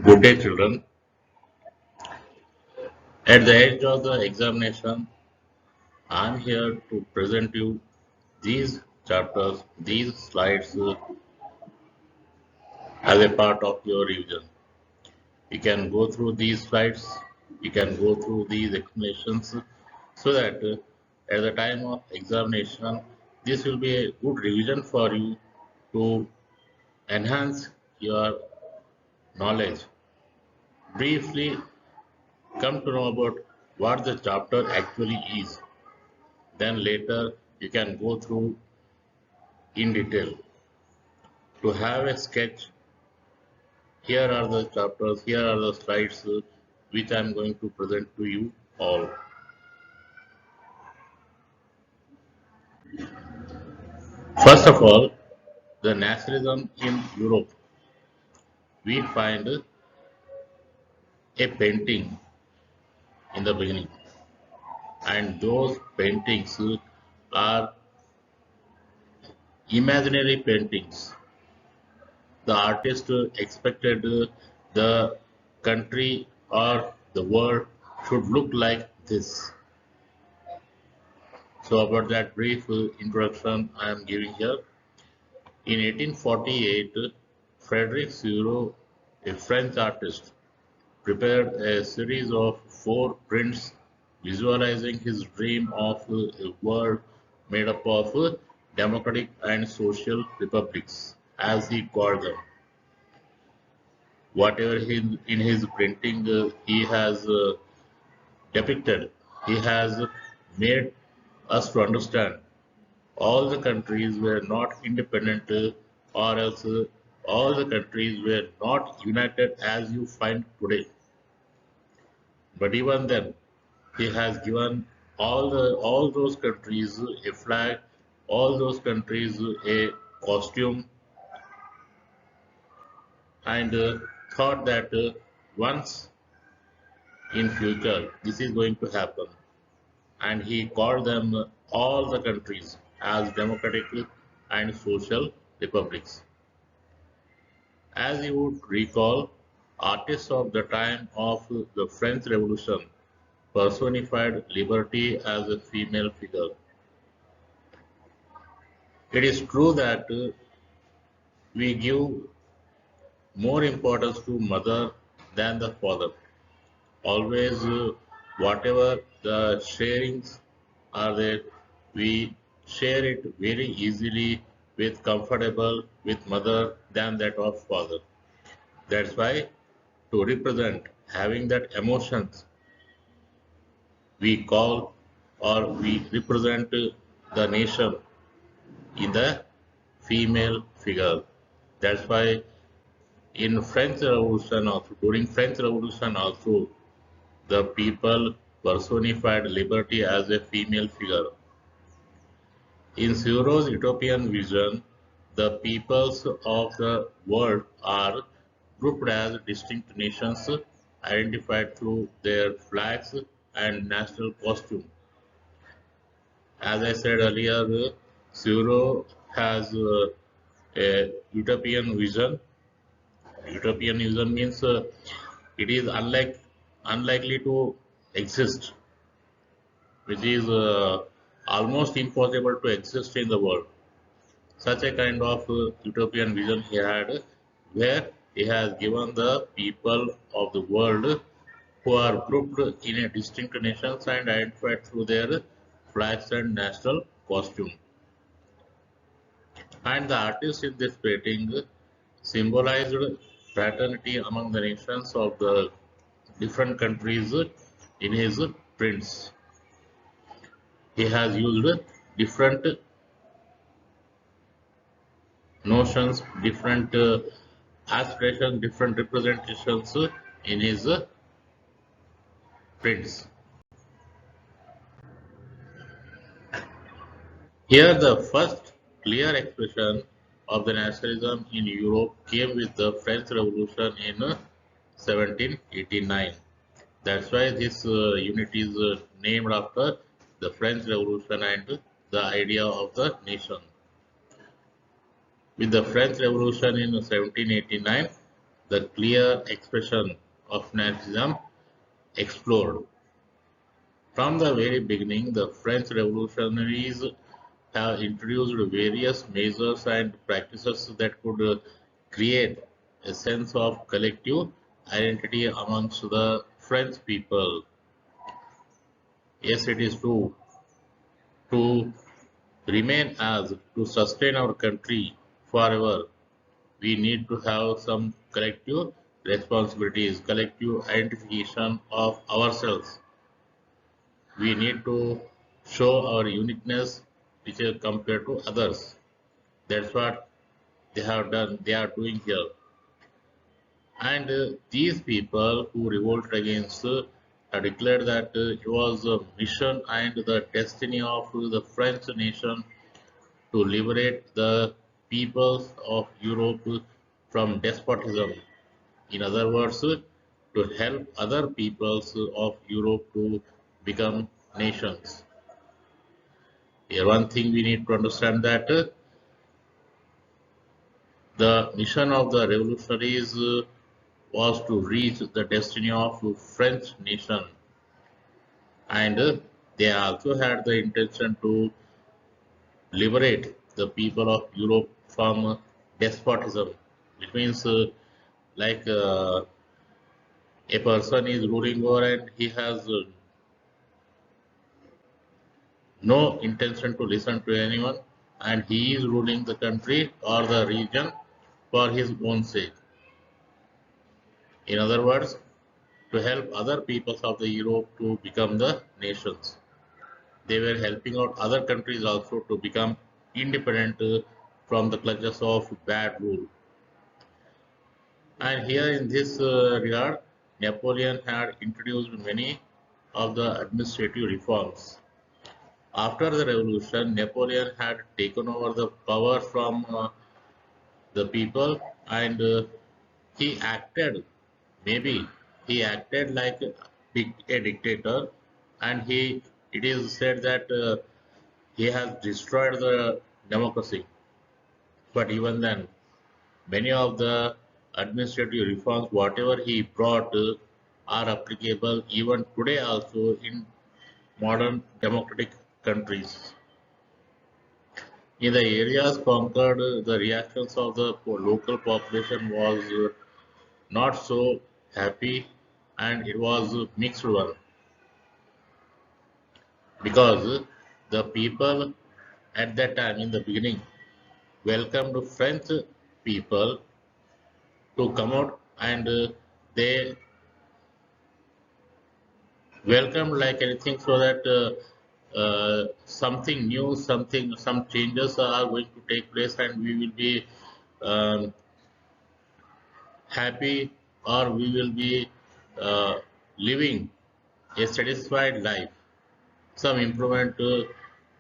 Good day, children. At the edge of the examination, I am here to present you these chapters, these slides as a part of your revision. You can go through these slides, you can go through these explanations so that at the time of examination, this will be a good revision for you to enhance your knowledge. Briefly, come to know about what the chapter actually is. Then later you can go through in detail. To have a sketch, here are the chapters, here are the slides which I am going to present to you all. First of all, the nationalism in Europe. We find a painting in the beginning, and those paintings are imaginary paintings. The artist expected the country or the world should look like this. So about that brief introduction I am giving here. In 1848, Frederic Seurat, a French artist, prepared a series of 4 prints visualizing his dream of a world made up of democratic and social republics, as he called them. Whatever in his printing he has depicted, he has made us to understand all the countries were not independent or else all the countries were not united as you find today. But even then, he has given all those countries a flag, all those countries a costume, and thought that once in future this is going to happen. And he called them all the countries as democratic and social republics. As you would recall, artists of the time of the French Revolution personified liberty as a female figure. It is true that we give more importance to mother than the father. Always, whatever the sharings are there, we share it very easily with comfortable with mother than that of father. That's why to represent having that emotions we call or we represent the nation in the female figure. That's why in French Revolution also during French Revolution also the people personified liberty as a female figure. In Thoreau's utopian vision, the peoples of the world are grouped as distinct nations identified through their flags and national costume. As I said earlier, Thoreau has a utopian vision. Utopian vision means it is unlikely to exist, which is almost impossible to exist in the world. Such a kind of utopian vision he had, where he has given the people of the world who are grouped in a distinct nations and identified through their flags and national costume. And the artist in this painting symbolized fraternity among the nations of the different countries in his prints. He has used different notions, different aspirations, different representations in his prints. Here, the first clear expression of the nationalism in Europe came with the French Revolution in 1789. That's why this unit is named after the French Revolution and the idea of the nation. With the French Revolution in 1789, the clear expression of nationalism explored. From the very beginning, the French revolutionaries have introduced various measures and practices that could create a sense of collective identity amongst the French people. Yes, it is true. To remain as to sustain our country forever, we need to have some collective responsibilities, collective identification of ourselves. We need to show our uniqueness which is compared to others. That's what they have done, they are doing here. And these people who revolted against have declared that it was a mission and the destiny of the French nation to liberate the peoples of Europe from despotism. In other words, to help other peoples of Europe to become nations. Here, one thing we need to understand that the mission of the revolutionaries was to reach the destiny of French nation, and they also had the intention to liberate the people of Europe from despotism, which means like a person is ruling over and he has no intention to listen to anyone, and he is ruling the country or the region for his own sake. In other words, to help other peoples of the Europe to become the nations. They were helping out other countries also to become independent from the clutches of bad rule. And here in this regard, Napoleon had introduced many of the administrative reforms. After the revolution, Napoleon had taken over the power from the people, and he acted, maybe he acted like a dictator, and it is said that he has destroyed the democracy. But even then, many of the administrative reforms, whatever he brought, are applicable even today also in modern democratic countries. In the areas conquered, the reactions of the local population was not so happy, and it was a mixed one, because the people at that time in the beginning welcomed French people to come out, and they welcomed like anything, so that something new, some changes are going to take place, and we will be um, happy, or we will be uh, living a satisfied life. Some improvement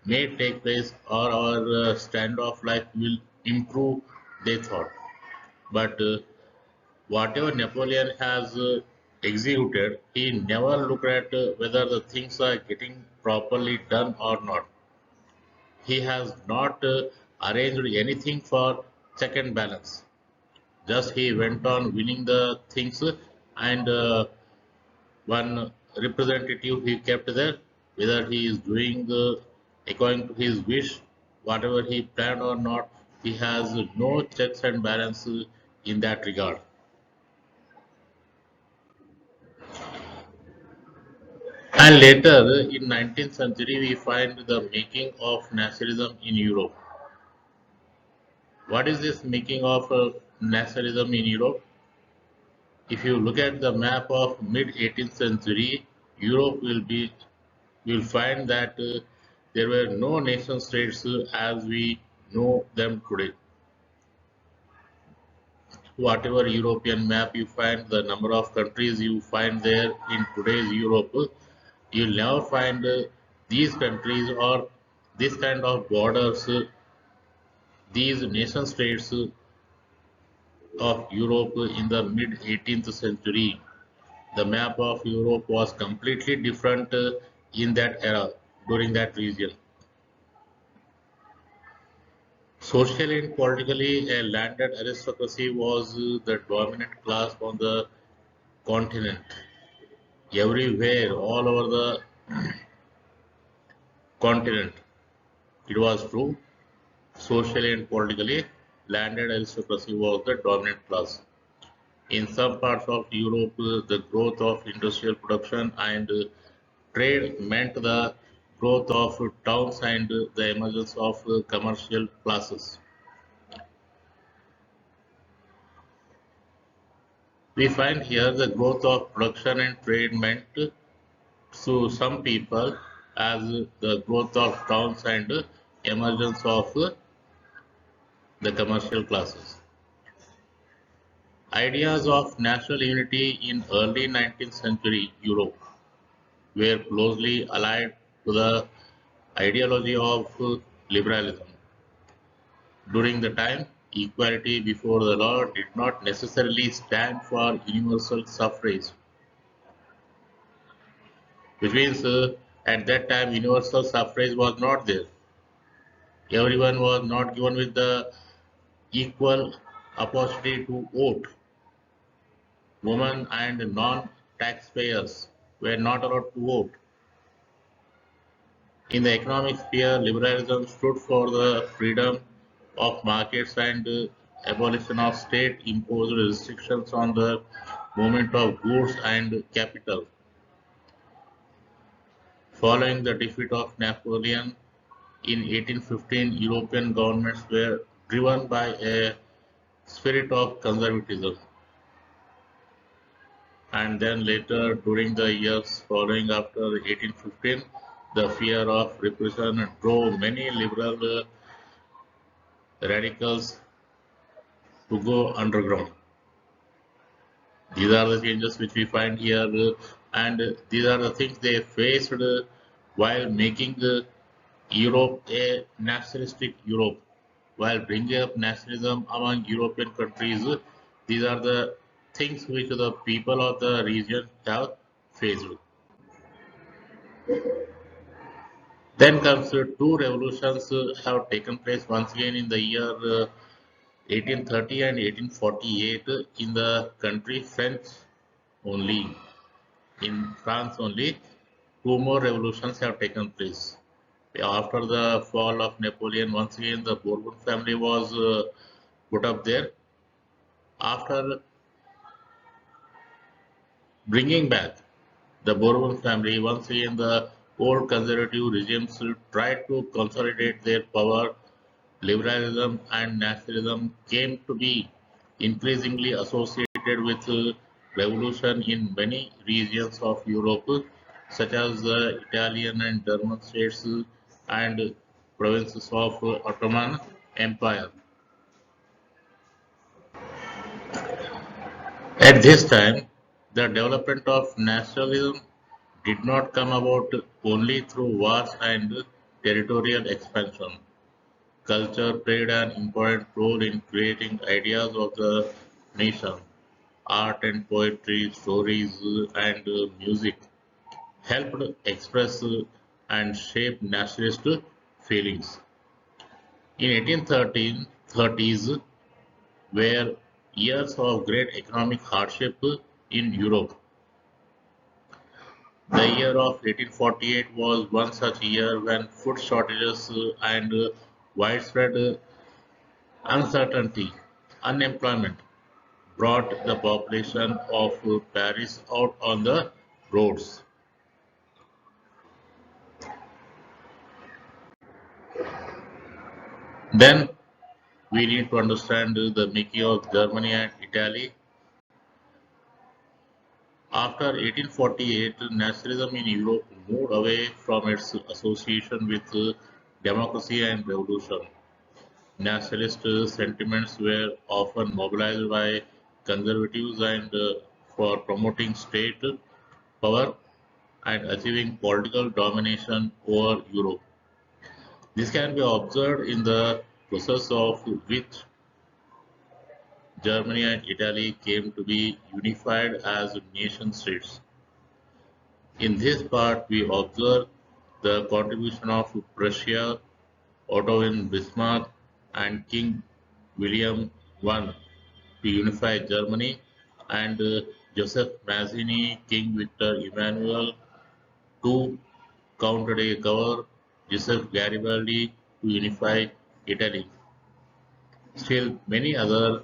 may take place, or our standard of life will improve, they thought. But whatever Napoleon has executed, he never looked at whether the things are getting properly done or not. He has not arranged anything for check and balance. Just he went on winning the things, and one representative he kept there, whether he is doing according to his wish, whatever he planned or not, he has no checks and balances in that regard. And later, in 19th century, we find the making of nationalism in Europe. What is this making of nationalism in Europe? If you look at the map of mid 18th century, Europe will find that there were no nation states as we know them today. Whatever European map you find, the number of countries you find there in today's Europe, you'll never find these countries or this kind of borders, these nation states of Europe in the mid 18th century. The map of Europe was completely different in that era, during that region. Socially and politically, a landed aristocracy was the dominant class on the continent. Everywhere, all over the continent, it was true. Socially and politically, landed aristocracy was the dominant class. In some parts of Europe, the growth of industrial production and trade meant the growth of towns and the emergence of commercial classes. We find here the growth of production and trade meant to some people as the growth of towns and emergence of the commercial classes. Ideas of national unity in early 19th century Europe were closely allied to the ideology of liberalism. During the time, equality before the law did not necessarily stand for universal suffrage, which means at that time universal suffrage was not there. Everyone was not given with the equal opportunity to vote. Women and non-taxpayers were not allowed to vote. In the economic sphere, liberalism stood for the freedom of markets and abolition of state-imposed restrictions on the movement of goods and capital. Following the defeat of Napoleon in 1815, European governments were driven by a spirit of conservatism. And then later, during the years following after 1815, the fear of repression drove many liberal radicals to go underground. These are the changes which we find here, and these are the things they faced while making Europe a nationalistic Europe, while bringing up nationalism among European countries. These are the things which the people of the region have faced. Then comes two revolutions have taken place once again in the year 1830 and 1848 in the country French only. In France only, two more revolutions have taken place. After the fall of Napoleon, once again the Bourbon family was put up there. After bringing back the Bourbon family, once again the old conservative regimes tried to consolidate their power. Liberalism and nationalism came to be increasingly associated with revolution in many regions of Europe, such as the Italian and German states and provinces of Ottoman Empire. At this time, the development of nationalism did not come about only through wars and territorial expansion. Culture played an important role in creating ideas of the nation. Art and poetry, stories, and music helped express and shape nationalist feelings. In 1830s were years of great economic hardship in Europe. The year of 1848 was one such year when food shortages and widespread uncertainty, unemployment brought the population of Paris out on the roads. Then we need to understand the making of Germany and Italy. After 1848, nationalism in Europe moved away from its association with democracy and revolution. Nationalist sentiments were often mobilized by conservatives and for promoting state power and achieving political domination over Europe. This can be observed in the process of which Germany and Italy came to be unified as nation states. In this part, we observe the contribution of Prussia, Otto von Bismarck, and King William I to unify Germany, and Joseph Mazzini, King Victor Emmanuel to counter-recover Joseph Garibaldi to unify Italy. Still, many other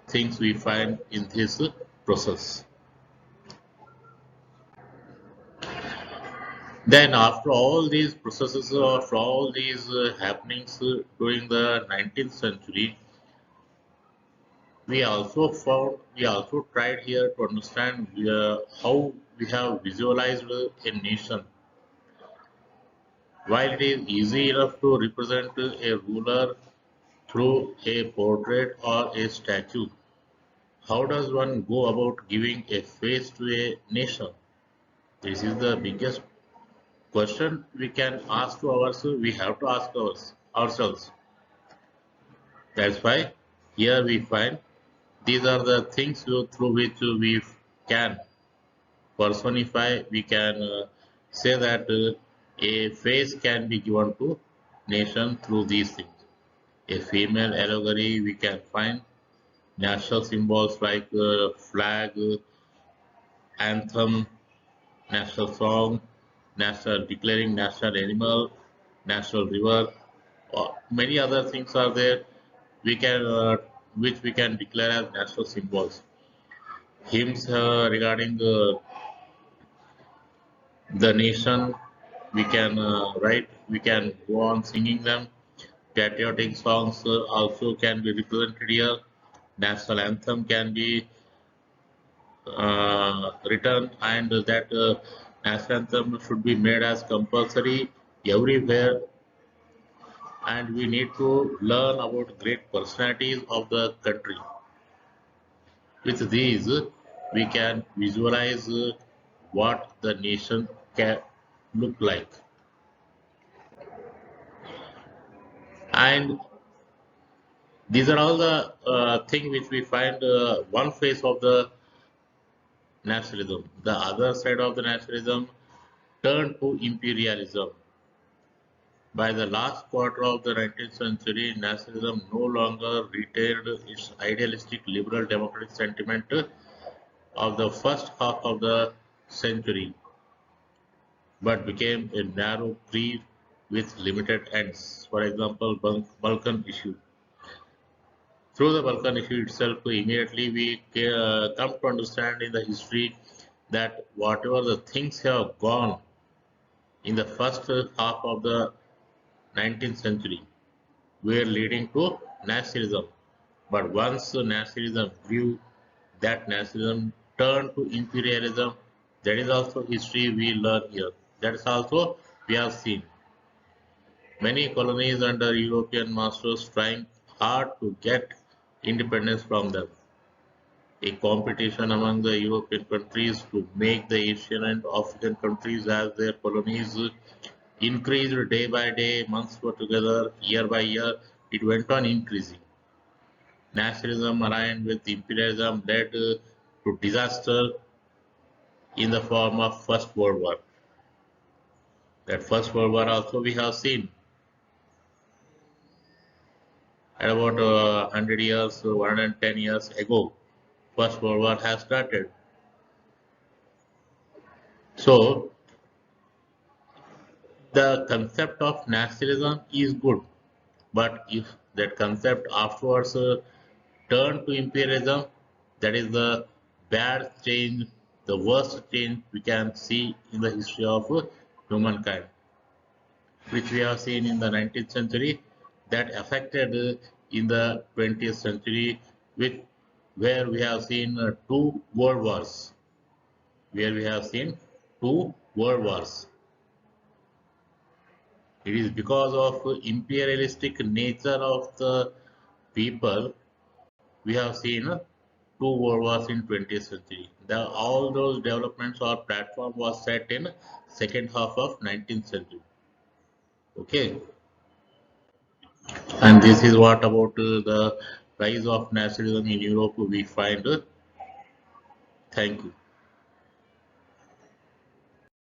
things we find in this process. Then, after all these processes, after all these happenings during the 19th century, we also tried here to understand how we have visualized a nation. While it is easy enough to represent a ruler through a portrait or a statue, how does one go about giving a face to a nation? This is the biggest question we can ask to ourselves. We have to ask ourselves. That's why here we find these are the things through which we can personify. We can say that a face can be given to nation through these things. A female allegory we can find national symbols like flag, anthem, national song, national declaring national animal, national river, or many other things are there. We can which we can declare as national symbols. Hymns regarding the nation we can write. We can go on singing them. Patriotic songs also can be represented here. National anthem can be written, and that national anthem should be made as compulsory everywhere, and we need to learn about great personalities of the country. With these, we can visualize what the nation can look like. And these are all the things which we find one face of the nationalism. The other side of the nationalism turned to imperialism. By the last quarter of the 19th century, nationalism no longer retained its idealistic liberal democratic sentiment of the first half of the century, but became a narrow creed with limited ends. For example, Balkan issue. Through the Balkan issue itself, immediately we come to understand in the history that whatever the things have gone in the first half of the 19th century were leading to nationalism. But once nationalism grew, that nationalism turned to imperialism. That is also history we learn here. That is also we have seen. Many colonies under European masters trying hard to get independence from them. A competition among the European countries to make the Asian and African countries as their colonies increased day by day, months were together, year by year, it went on increasing. Nationalism aligned with imperialism led to disaster in the form of First World War. That First World War also we have seen at about 100 years, 110 years ago. First World War has started. So the concept of nationalism is good, but if that concept afterwards turn to imperialism, that is the bad change, the worst change we can see in the history of humankind, which we have seen in the 19th century, that affected in the 20th century, with where we have seen two world wars, where we have seen two world wars. It is because of imperialistic nature of the people we have seen two world wars in 20th century. All those developments or platform was set in second half of 19th century. Okay, and this is what about the rise of nationalism in Europe we find. Thank you.